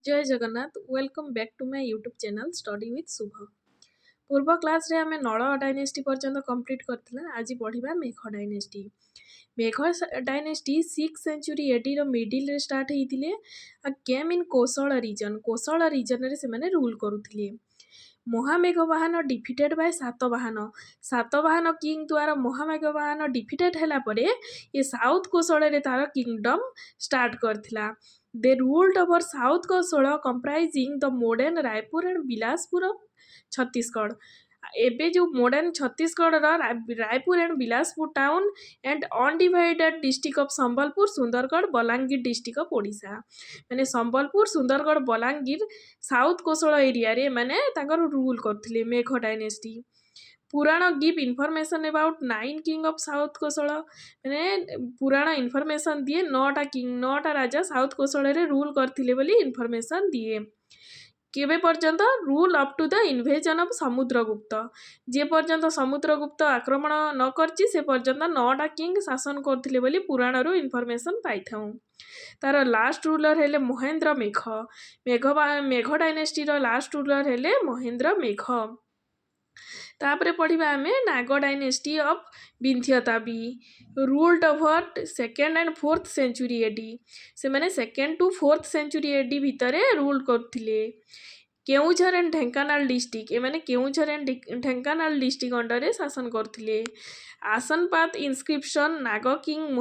जय Jagannath welcome back to my YouTube channel study with Shubh. पूर्व class रे आमे नल डायनेस्टी पर्यंत कंप्लीट करथिला। आज पढ़िबा Megha dynasty. Megha dynasty 6th century AD रो मिडिल रे स्टार्ट हेतिले आ केम इन कोसळ रीजन रे से माने रूल करूथिले। महामेघवाहन डिफिटेड बाय सातवाहन किंग द्वारा महामेघवाहन डिफिटेड हैला परे ये साउथ कोसळ रे तार किंगडम स्टार्ट करथिला। They ruled over south Kosala comprising the modern Raipur and Bilaspur of Chhattisgarh. एबे जो मॉडर्न छत्तीसगढ़ रो Raipur and Bilaspur town and undivided district of Sambalpur Sundargarh Balangir district of Odisha माने संबलपुर सुंदरगढ़ बलांगीर साउथ कोसळ एरिया रे माने तांकर रूल करथिले Megha dynasty. Purana give information about 9 king of south Kosala माने पुराण इनफॉरमेशन दिए 9टा राजा साउथ कोसळ रे रूल करथिले बोली इनफॉरमेशन दिए। केबे पर्यंत rule up to the invasion of Samudragupta जे पर्यंत समुद्रगुप्त आक्रमण न करछि से पर्यंत 9टा किंग शासन करथिले बोली पुराण रो इनफॉरमेशन पाइथाउ। तार लास्ट रूलर हेले महेंद्र मेघ डायनेस्टी रो लास्ट रूलर हेले महेंद्र मेघ। तापरे पढ़िबा आमे Naga dynasty of Vindhyatavi ruled over 2nd and 4th century AD से माने 2nd to 4th century AD भितरे रूल करथिले। केउझर एंड ढेंकानाल डिस्ट्रिक्ट ए माने Keonjhar and Dhenkanal district under रे शासन करथिले। Asanpat inscription Naga king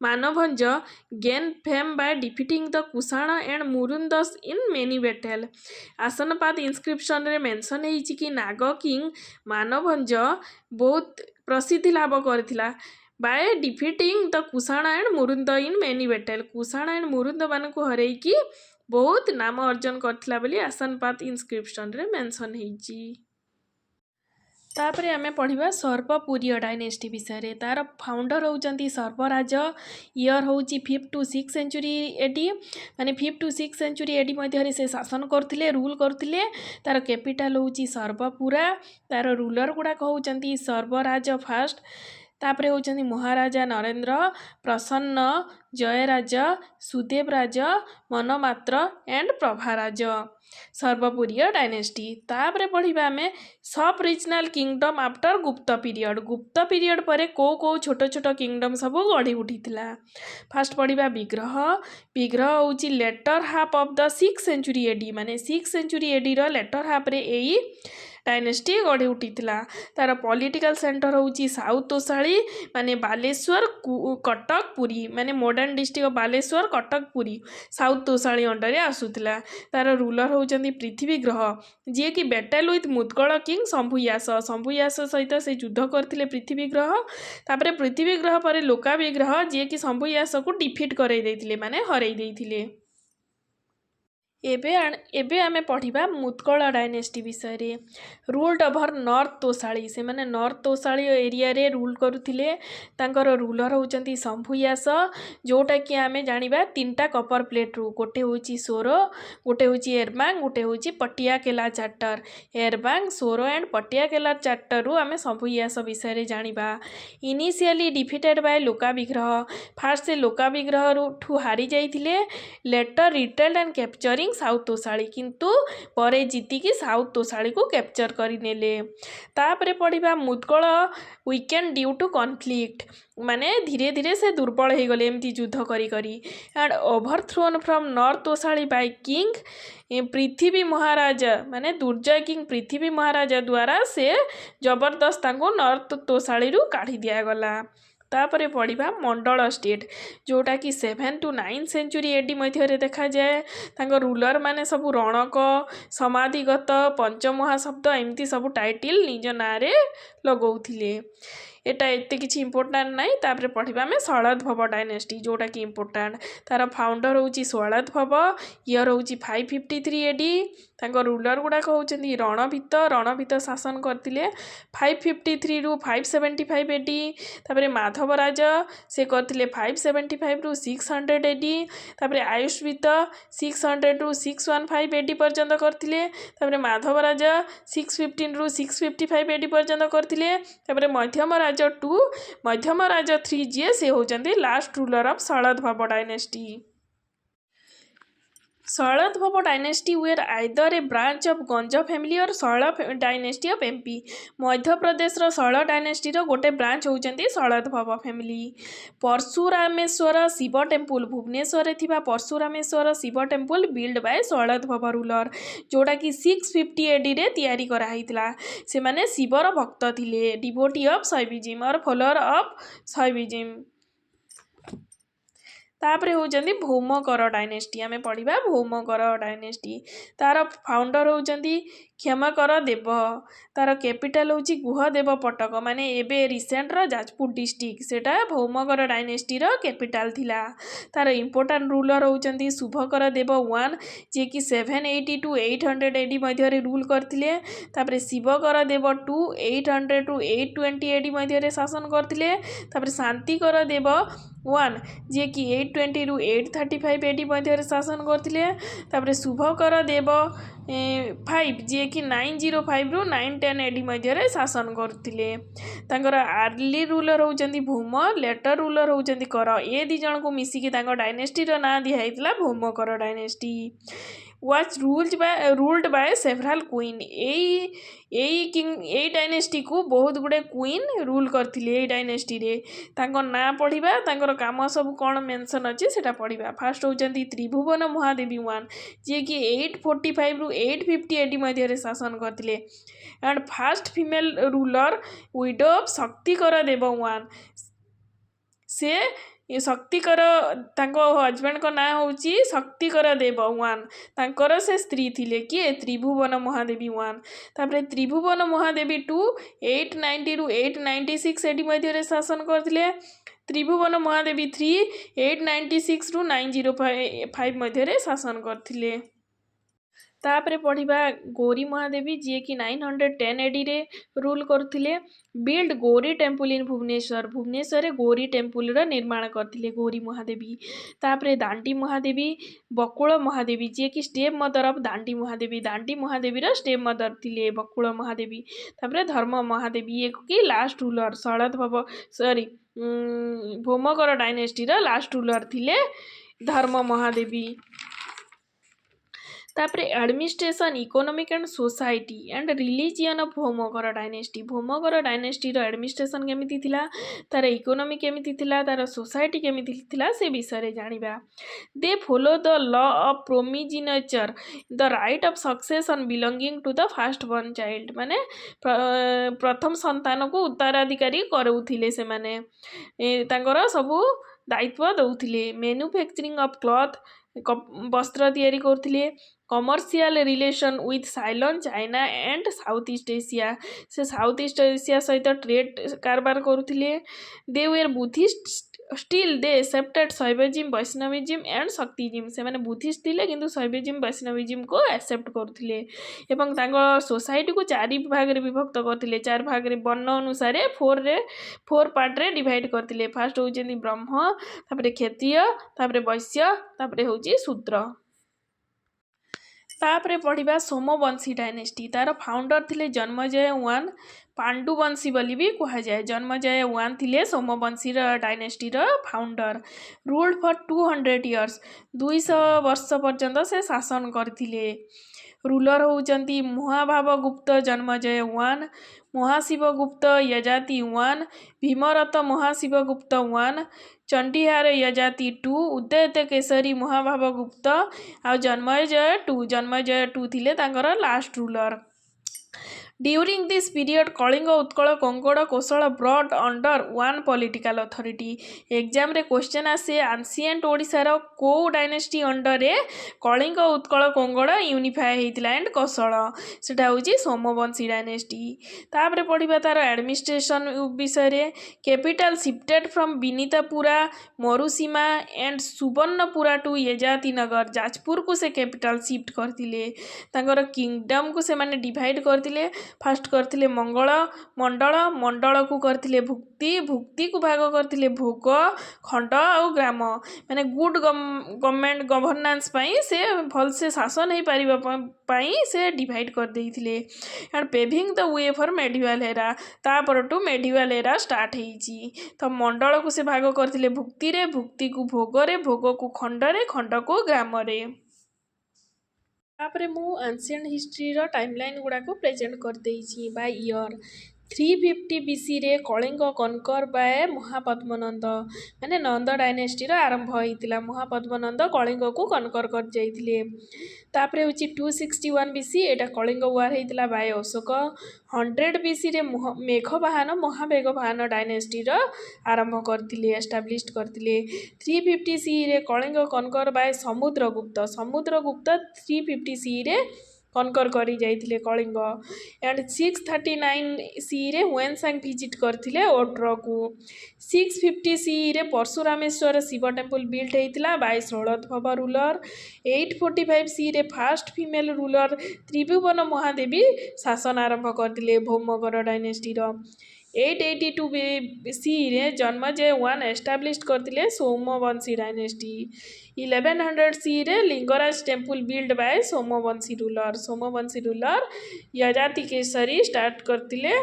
Manabhanja gain fame by defeating the Kushana and Murundas in many battle. Asanpat inscription रे मेंशन हेछि कि नाग किंग मानभंज बहुत प्रसिद्धि लाभ करथिला by defeating the Kushana and Murunda in many battle. Kushana and Murunda मानकु हरेकी बहुत नाम अर्जन करथिला बोली आसनपात इंस्क्रिप्शन रे मेंशन हेछि। तापरे आमे पढ़िबा सर्पपुरीय डायनेस्टी विषय रे। तार फाउंडर होउचंती सर्पराज। ईयर होउची 5th to 6th century AD माने 5th to 6th century AD मध्य रे से शासन करथिले रूल करथिले। तार कैपिटल होउची सर्पपुरा। तार रूलर गुडा होउचंती सर्पराज फर्स्ट। तापरे होउचंती महाराजा नरेंद्र प्रसन्न जयराज सुदेवराज मनमात्र एंड प्रभाराज सर्वपुरीय डायनेस्टी। तापरे पढ़िबा आमे सब रीजनल किंगडम आफ्टर गुप्त पीरियड परे को छोट छोट किंगडम सब गढ़ी उठीथिला। फास्ट पढ़िबा विग्रह होउची later half of the 6th century AD माने 6th सेंचुरी एडी रो लेटर हाफ रे एई डायनेस्टी गढ़ी उठीथिला। तार पॉलिटिकल सेंटर होउची साउथ तोसाली माने बालेश्वर कटक पुरी माने modern district of Baleshwar Cuttack Puri south Tosali under रे आसुथिला। तार रूलर होउचंती पृथ्वीग्रह जे कि battle with Mudgala king Sambhuyasa सहित से युद्ध करथिले पृथ्वीग्रह। तापरे पृथ्वीग्रह परे लोकाविग्रह जे कि शंभुयास को डिफीट करई देथिले माने हरई देथिले। एबे आमे पढ़िबा मुदगल डायनेस्टी विषय रे। रूल्ड ओवर नॉर्थ तोसाली से माने नॉर्थ तोसाली एरिया रे रूल करुथिले। तांकर रूलर होउचंती शंभुयास जोटा कि आमे जानिबा 3टा कपर प्लेट रु गोटे होउची सोरो गोटे होउची एरबांग गोटे होउची पटियाकेला चार्टर। एरबांग सोरो एंड पटियाकेला चार्टर रु आमे शंभुयास विषय रे जानिबा। इनिशियली डिफिटेड बाय लोकाविग्रह फास्ट से लोकाविग्रह रु ठु हारी जाइथिले। Letter रिटेल्ड and capturing south Tosali किंतु परे जीती की साउथ तोसाली को कैप्चर करी नेले। तापरे पढ़िबा Mudgala weakened due to conflict माने धीरे धीरे से दुर्बल हो गले एमती युद्ध करी करी and overthrown from north Tosali by king Prithvi Maharaj माने दुर्जय किंग पृथ्वी महाराज द्वारा से जबरदस्त तांको नॉर्थ तोसाली रु काढ़ी दिया गला। तापरे पढ़िबा मंडल स्टेट जोटा कि 7th to 9th century AD मध्य रे देखा जाए। तांको रूलर माने सब रणक समाधिगत पंचमहाशब्द एमती सब टाइटिल निज ना रे लगौथिले। एटा एते किछि इंपोर्टेंट नाही। तापरे पढ़िबा में शलधभ डायनेस्टी जोटा कि इंपोर्टेंट। तार फाउंडर होउची शलधभ। ईयर होउची 553 एडी। तांको रूलर गुडा होउचंती रणभीत शासन करथिले 553 रु 575 एडी। तापरे माधवराज से करथिले 575 रु 600 एडी। तापरे आयुष्वित 600 रु 615 एडी पर्यंत करथिले। तापरे माधवराज 615 रु 655 एडी पर्यंत करथिले। तापरे मध्यमराज 2 मध्यमराज 3 जे से होचंती last ruler of Sailodbhava dynasty. Sailodbhava dynasty were either a branch of Ganga family or Shaila dynasty of MP. Madhya Pradesh Shaila dynasty गोटे ब्रांच होउचंती शैलद्भव फैमिली। परशुरामेश्वर शिव टेम्पल भुवनेश्वर थिबा Parashurameshvara Shiva temple build by Sailodbhava ruler, जोटा कि 650 AD रे तैयारी करा हितला। से माने शिवर भक्त थिले, डिवोटी ऑफ शैविज्म और फॉलोअर ऑफ शैविज्म। तापर होउचंदी भौमकर डायनेस्टी। आमे पढ़िबा भौमकर डायनेस्टी। तार फाउंडर होउचंदी क्षमाकर देव। तार कैपिटल होउची गुहदेव पटक, माने एबे रिसेंट जाजपुर डिस्ट्रिक्ट, सेटा भौमकर डायनेस्टी कैपिटल थिला। तार इंपोर्टेंट रूलर होउचंदी शुभकर देव 1, जे कि 780 to 800 AD मध्य रे रूल करथिले। तापर शिवकर देव 2, 800 to 820 AD मध्य रे शासन करथिले। तापर शांतिकर देव 1, जे कि 820 to 835 AD मध्य रे शासन करथिले। तापर शुभकर देव 5, जे कि 905 ରୁ 910 AD मध्य रे शासन करथिले। तांकर अर्ली रूलर होउचंदी भौम, लेटर रूलर होउचंदी कर। ए दी जण को मिसिकी तांकर डायनेस्टी रो ना दिया हितला Bhaumakara dynasty. was ruled by several queen। ए डायनेस्टी को बहुत गुड़े क्वीन रूल करथिले। ए डायनेस्टी रे तांको ना पढ़िबा, तांकर काम सब कोन मेंशन अछि सेटा पढ़िबा। फास्ट होउचंती त्रिभुवन महादेवी 1, जे कि 845 ରୁ 850 AD मध्य रे शासन करथिले। And first female ruler widow of Shaktikara Deva 1। से शक्तिकर तांको हजबैंड को ना होउची शक्तिकर देव 1। तांकर से स्त्री थिले कि त्रिभुवन महादेवी 1। तापरे त्रिभुवन महादेवी 2, 890 ରୁ 896 AD मध्य रे शासन करथिले। त्रिभुवन महादेवी 3, 896 ରୁ 905 मध्य रे शासन करथिले। तापरे पढ़िबा गौरी महादेवी, जे कि 910 AD रे रूल करथिले। Build Gauri temple in Bhubaneswar. Bhubaneswar Gauri temple रो निर्माण करथिले गौरी महादेवी। तापरे दांडी महादेवी, बकुल महादेवी, जे कि step mother of Dandi Mahadevi. Dandi Mahadevi रो स्टेप मदर थिले बकुल महादेवी। तापरे धर्म महादेवी, एक कि last ruler Sailodbhava Bhaumakara dynasty रो लास्ट रूलर थिले धर्म महादेवी। तापरे administration, economic and society and religion of Bhaumakara dynasty. Bhaumakara dynasty रो एडमिनिस्ट्रेशन केमिति थिला, तार इकोनॉमी केमिति थिला, तार सोसाइटी केमिति थिला, से विषय रे जानिबा। They follow the law of primogeniture, the right of succession belonging to the first born child. माने प्रथम संतान को उत्तराधिकारी करउथिले से माने तांकर सबु दायित्व दउथिले। मैन्युफैक्चरिंग ऑफ क्लॉथ, वस्त्र तैयारी करथिले। Commercial relation with Ceylon, China and south east Asia. से साउथ ईस्ट एशिया सहित ट्रेड कारबार करुथिले। They were Buddhist, still they accepted Shaivism, Vaishnavism and Shaktism. से माने बुद्धिस्ट थिले किंतु शैविज्म वैष्णविज्म को एक्सेप्ट करुथिले। एवं तांको सोसाइटी को 4 भाग रे विभक्त करथिले। 4 भाग रे वर्ण अनुसार 4 पार्ट रे डिवाइड करथिले। फर्स्ट होउचेंदी ब्रह्म, तापरे क्षत्रिय, तापरे वैश्य, तापरे होउची शूद्र। तापरे पढ़िबा सोमवंशी डायनेस्टी। तार फाउंडर थिले जन्मजय 1, पांडुवंशी बोली भी कहा जाए। जन्मजय 1 थिले Somvanshi dynasty founder. Ruled for 200 years, 200 वर्ष पर्यंत से शासन करथिले। रूलर होउचंती महाभाव गुप्त जन्मजय 1, महाशिव गुप्त यजाति 1, भीमरथ महाशिव गुप्त 1, चंडीहार यजाति 2, उदयत केसरी महाभाव गुप्त आ जन्मजय 2 थिले तांकर last ruler. During this period, Kalinga, Utkal, Kongoda, Kosala brought under one political authority. Exam रे क्वेश्चन आसे एंशिएंट ओडिशार को डायनेस्टी अंडर रे कलिंग, उत्कल, कंकड़ यूनिफाई हेतिला एंड कोशल, सेटा होची सोमवंशी डायनेस्टी। तापरे पढ़िबा तार एडमिनिस्ट्रेशन विषय रे। Capital shifted from Binitapura, Marusima and Suvarnapura to Yajati Nagar. Jajpur को से कैपिटल शिफ्ट करथिले। तांकर किंगडम को से माने डिवाइड करथिले। फास्ट करथिले मंगल मंडल, मंडल को करथिले भुक्ति, भुक्ति को भाग करथिले भोग, खंड और ग्राम। माने गुड गवर्नमेंट गवर्नेंस पई से भल से शासन हे परिबा पई से डिवाइड कर देइथिले। And paving the way for medieval era. तापर टू मेडिवल एरा स्टार्ट हेइची। तो मंडल को से भाग करथिले भुक्ति रे, भुक्ति को भोग रे, भोग को खंड रे, खंड को ग्राम रे। तापरे मु एंशिएंट हिस्ट्री रो टाइमलाइन गुड़ाक प्रेजेंट कर देइछि बाय ईयर 350 बीसी रे कलिंग कनकर बाय महापद्मनंद माने नंद डायनेस्टी रो आरंभ होइतिला। महापद्मनंद कलिंग को कनकर कर जाइतिले। तापरे होछि 261 बीसी एटा कलिंग वार होइतिला बाय अशोक। 100 बीसी रे मेघवाहन महामेघवाहन डायनेस्टी रो आरंभ करतिले एस्टाब्लिश करतिले। 350 सी रे कलिंग कनकर बाय समुद्रगुप्त। समुद्रगुप्त 350 सी रे कनकर करी जाइतिले कलिंग। एंड 639 सी रे हुएनसांग विजिट करथिले ओड्र को। 650 सी रे परशुरामेश्वर शिव टेम्पल बिल्ड होइतिला बाय षोड़ोद्भव रूलर। 845 सी रे first female ruler Tribhuvan Mahadevi शासन आरंभ करथिले भौमगर डायनेस्टी रो। 882 सी रे जन्मजय 1 एस्टाब्लिश करथिले सोमवंशी डायनेस्टी। 1100 सी रे Lingaraj temple build by Somavanshi ruler. Somavanshi ruler Yajati Keshari start करथिले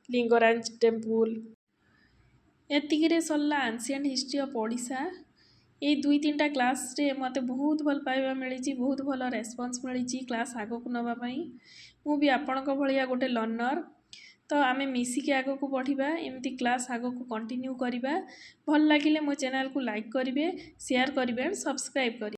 लिंगराज टेम्पल। एतिकिरे सरला एंशिएंट हिस्ट्री ऑफ ओडिशा। ये 2-3टा क्लास रे मते बहुत भल पाइबा मिली, बहुत भल रेस्पॉन्स मिली क्लास आगो को नबा पई। मु भी आपनक भलिया गोटे लर्नर। तो आमे मिसिके आगो को बढ़िबा, एमती क्लास आगो को कंटिन्यू करिबा। भल लागिले मो चैनल को लाइक करिवे, शेयर करिवे, सब्सक्राइब करिवे।